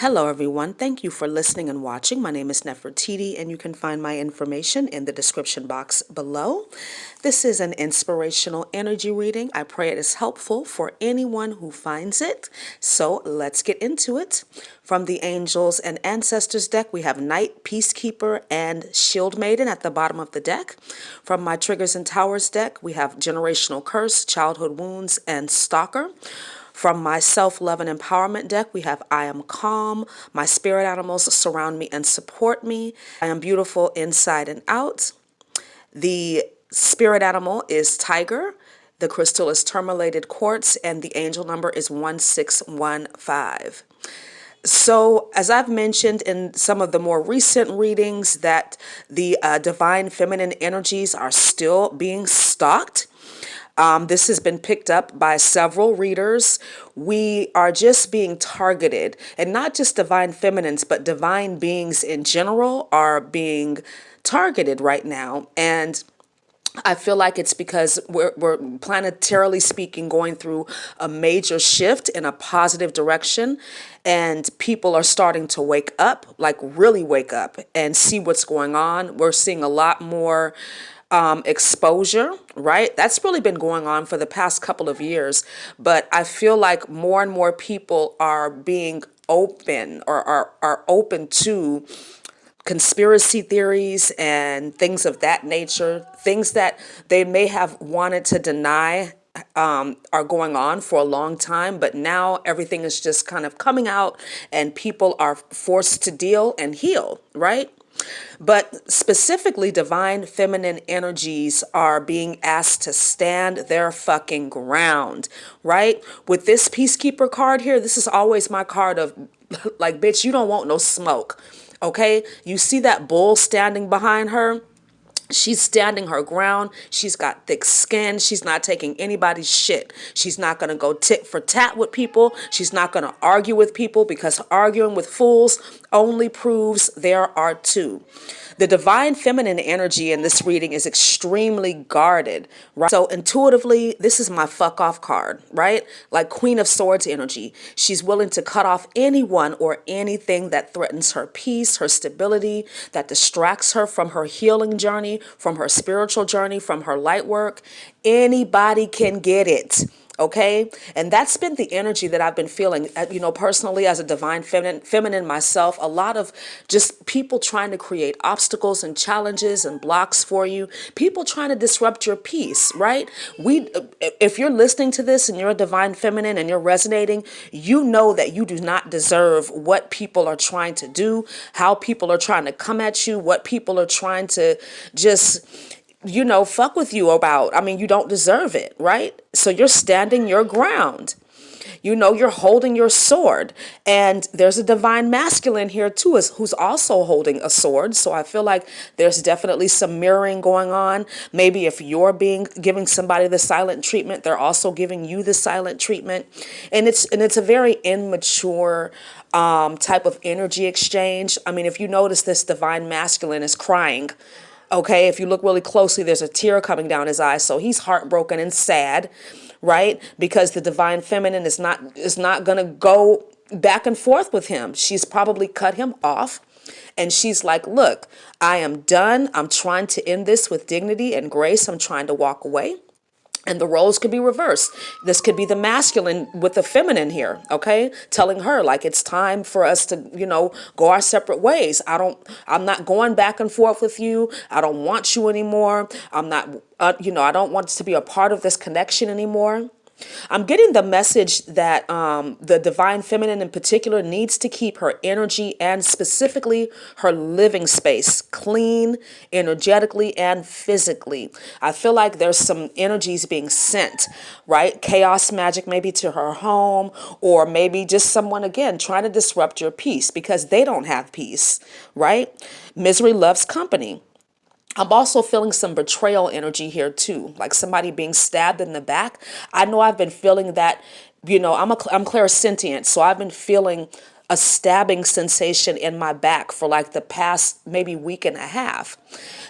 Hello, everyone. Thank you for listening and watching. My name is NefandEli, and you can find my information in the description box below. This is an inspirational energy reading. I pray it is helpful for anyone who finds it. So let's get into it. From the Angels and Ancestors deck, we have Knight, Peacekeeper, and Shield Maiden at the bottom of the deck. From my Triggers and Towers deck, we have Generational Curse, Childhood Wounds, and Stalker. From my self-love and empowerment deck, we have I am calm. My spirit animals surround me and support me. I am beautiful inside and out. The spirit animal is tiger. The crystal is tourmalated quartz, and the angel number is 1615. So, as I've mentioned in some of the more recent readings, that the divine feminine energies are still being stalked. This has been picked up by several readers. We are just being targeted, and not just divine feminines, but divine beings in general are being targeted right now. And I feel like it's because we're planetarily speaking going through a major shift in a positive direction, and people are starting to wake up, like really wake up and see what's going on. We're seeing a lot more exposure, right? That's really been going on for the past couple of years, but I feel like more and more people are being open, or are open to conspiracy theories and things of that nature. Things that they may have wanted to deny are going on for a long time, but now everything is just kind of coming out, and people are forced to deal and heal, right? But specifically, divine feminine energies are being asked to stand their fucking ground, right? With this Peacekeeper card here, this is always my card of like, bitch, you don't want no smoke, okay? You see that bull standing behind her? She's standing her ground. She's got thick skin. She's not taking anybody's shit. She's not going to go tit for tat with people. She's not going to argue with people, because arguing with fools only proves there are two. The divine feminine energy in this reading is extremely guarded, right? So intuitively, this is my fuck off card, right? Like Queen of Swords energy. She's willing to cut off anyone or anything that threatens her peace, her stability, that distracts her from her healing journey, from her spiritual journey, from her light work. Anybody can get it. Okay. And that's been the energy that I've been feeling, personally, as a divine feminine myself. A lot of just people trying to create obstacles and challenges and blocks for you. People trying to disrupt your peace, right? If you're listening to this and you're a divine feminine and you're resonating, you know that you do not deserve what people are trying to do, how people are trying to come at you, what people are trying to just fuck with you about. I mean, you don't deserve it, right? So you're standing your ground. You're holding your sword. And there's a divine masculine here too, who's also holding a sword. So I feel like there's definitely some mirroring going on. Maybe if you're giving somebody the silent treatment, they're also giving you the silent treatment. And it's a very immature type of energy exchange. I mean, if you notice, this divine masculine is crying. Okay, if you look really closely, there's a tear coming down his eye. So he's heartbroken and sad, right? Because the divine feminine is not going to go back and forth with him. She's probably cut him off. And she's like, look, I am done. I'm trying to end this with dignity and grace. I'm trying to walk away. And the roles could be reversed. This could be the masculine with the feminine here, okay? Telling her, like, it's time for us to, go our separate ways. I'm not going back and forth with you. I don't want you anymore. I'm not, I don't want to be a part of this connection anymore. I'm getting the message that the divine feminine in particular needs to keep her energy and specifically her living space clean, energetically and physically. I feel like there's some energies being sent, right? Chaos magic maybe to her home, or maybe just someone, again, trying to disrupt your peace because they don't have peace, right? Misery loves company. I'm also feeling some betrayal energy here too, like somebody being stabbed in the back. I know I've been feeling that, I'm clairsentient, so I've been feeling a stabbing sensation in my back for like the past maybe week and a half.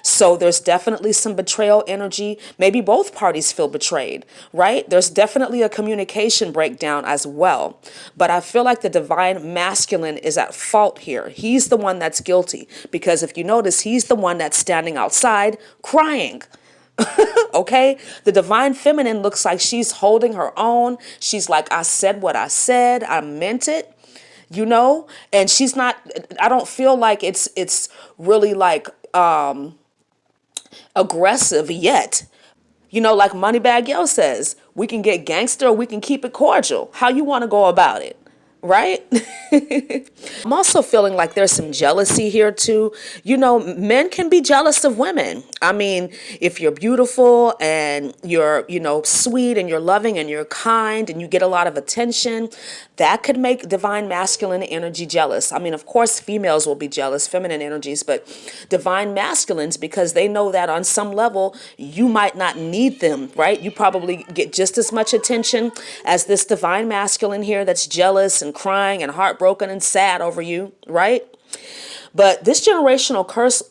So there's definitely some betrayal energy. Maybe both parties feel betrayed, right? There's definitely a communication breakdown as well. But I feel like the divine masculine is at fault here. He's the one that's guilty because if you notice, he's the one that's standing outside crying. Okay, the divine feminine looks like she's holding her own. She's like, I said what I said, I meant it, and she's not, I don't feel like it's really like aggressive yet. Like Moneybag Yo says, we can get gangster or we can keep it cordial. How you want to go about it, right? I'm also feeling like there's some jealousy here too. Men can be jealous of women. I mean, if you're beautiful and you're, sweet and you're loving and you're kind and you get a lot of attention, that could make divine masculine energy jealous. I mean, of course, females will be jealous, feminine energies, but divine masculines, because they know that on some level, you might not need them, right? You probably get just as much attention as this divine masculine here that's jealous and crying and heartbroken and sad over you, right? But this generational curse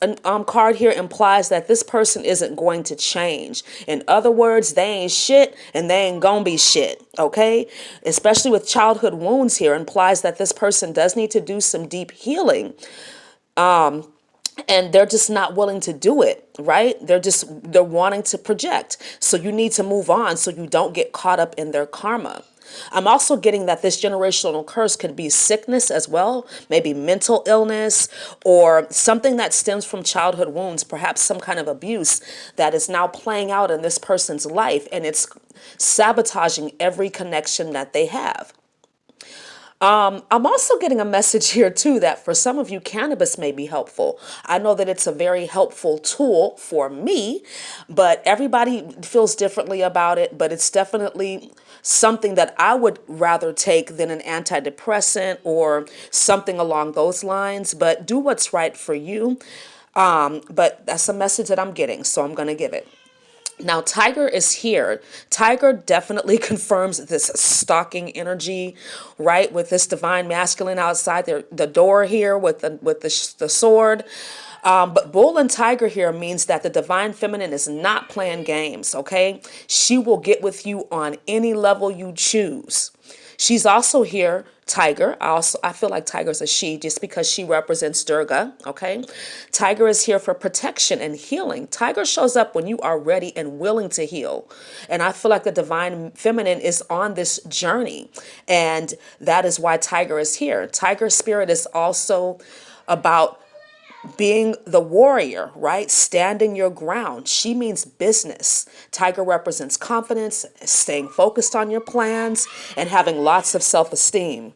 card here implies that this person isn't going to change. In other words, they ain't shit and they ain't gonna be shit, okay? Especially with childhood wounds here implies that this person does need to do some deep healing. And they're just not willing to do it, right? They're wanting to project. So you need to move on so you don't get caught up in their karma. I'm also getting that this generational curse could be sickness as well, maybe mental illness or something that stems from childhood wounds, perhaps some kind of abuse that is now playing out in this person's life and it's sabotaging every connection that they have. I'm also getting a message here too that for some of you, cannabis may be helpful. I know that it's a very helpful tool for me, but everybody feels differently about it. But it's definitely something that I would rather take than an antidepressant or something along those lines. But do what's right for you. But that's a message that I'm getting, so I'm going to give it. Now, Tiger is here. Tiger definitely confirms this stalking energy, right? With this divine masculine outside the door here with the sword. But Bull and Tiger here means that the divine feminine is not playing games, okay? She will get with you on any level you choose. She's also here, Tiger. I feel like Tiger's a she just because she represents Durga, okay? Tiger is here for protection and healing. Tiger shows up when you are ready and willing to heal. And I feel like the divine feminine is on this journey. And that is why Tiger is here. Tiger spirit is also about being the warrior, right? Standing your ground. She means business. Tiger represents confidence, staying focused on your plans, and having lots of self-esteem.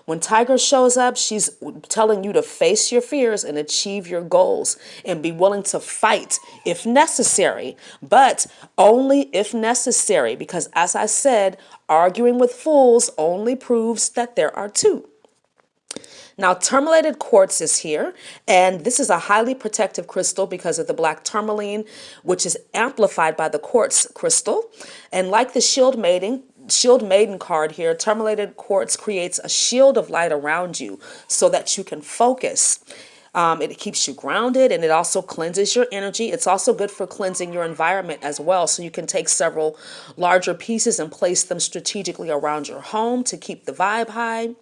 When Tiger shows up, she's telling you to face your fears and achieve your goals and be willing to fight if necessary, but only if necessary, because as I said, arguing with fools only proves that there are two. Now, tourmalated quartz is here, and this is a highly protective crystal because of the black tourmaline, which is amplified by the quartz crystal. And like the shield maiden card here, tourmalated quartz creates a shield of light around you so that you can focus. It keeps you grounded and it also cleanses your energy. It's also good for cleansing your environment as well. So you can take several larger pieces and place them strategically around your home to keep the vibe high.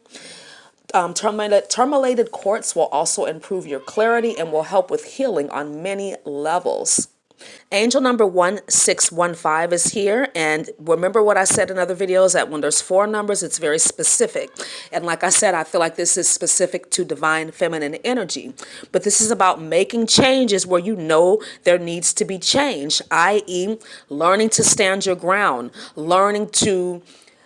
Tourmalated quartz will also improve your clarity and will help with healing on many levels. Angel number 1615 is here, and remember what I said in other videos that when there's 4 numbers, it's very specific. And like I said, I feel like this is specific to divine feminine energy. But this is about making changes where you know there needs to be change, i.e. learning to stand your ground, learning to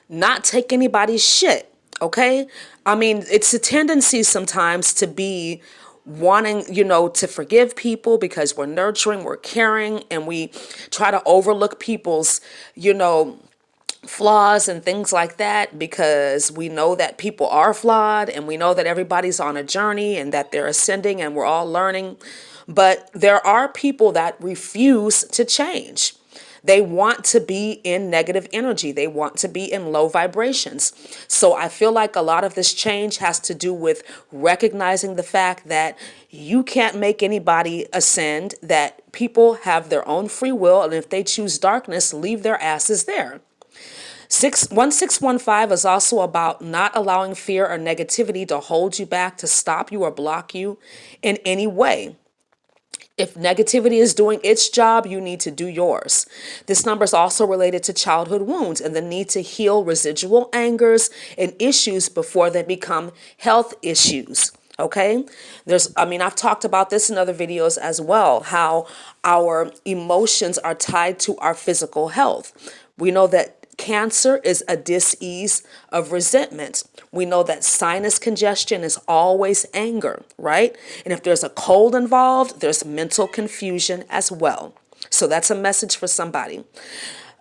not take anybody's shit. Okay? I mean, it's a tendency sometimes to be wanting, to forgive people because we're nurturing, we're caring, and we try to overlook people's, flaws and things like that because we know that people are flawed and we know that everybody's on a journey and that they're ascending and we're all learning. But there are people that refuse to change. They want to be in negative energy. They want to be in low vibrations. So I feel like a lot of this change has to do with recognizing the fact that you can't make anybody ascend, that people have their own free will, and if they choose darkness, leave their asses there. 1615 is also about not allowing fear or negativity to hold you back, to stop you or block you in any way. If negativity is doing its job, you need to do yours. This number is also related to childhood wounds and the need to heal residual angers and issues before they become health issues. Okay, I've talked about this in other videos as well, how our emotions are tied to our physical health. We know that cancer is a dis-ease of resentment. We know that sinus congestion is always anger, right? And if there's a cold involved, there's mental confusion as well. So that's a message for somebody.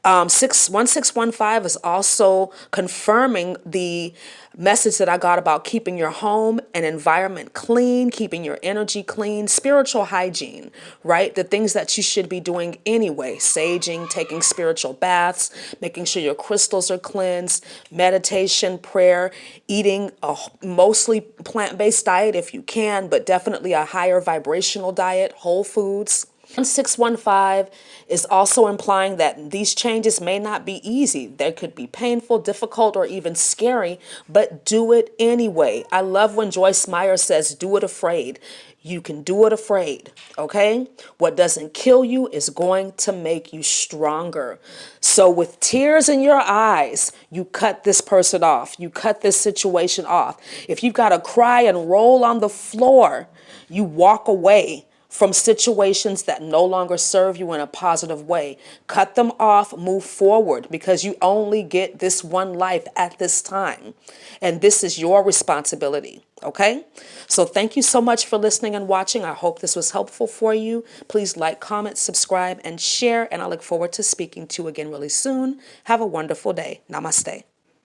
1615 is also confirming the message that I got about keeping your home and environment clean, keeping your energy clean, spiritual hygiene, right? The things that you should be doing anyway: saging, taking spiritual baths, making sure your crystals are cleansed, meditation, prayer, eating a mostly plant-based diet if you can, but definitely a higher vibrational diet, whole foods. 1615 is also implying that these changes may not be easy. They could be painful, difficult, or even scary, but do it anyway. I love when Joyce Meyer says, do it afraid. You can do it afraid, okay? What doesn't kill you is going to make you stronger. So with tears in your eyes, you cut this person off. You cut this situation off. If you've got to cry and roll on the floor, you walk away from situations that no longer serve you in a positive way. Cut them off, move forward, because you only get this one life at this time. And this is your responsibility, okay? So thank you so much for listening and watching. I hope this was helpful for you. Please like, comment, subscribe, and share. And I look forward to speaking to you again really soon. Have a wonderful day. Namaste.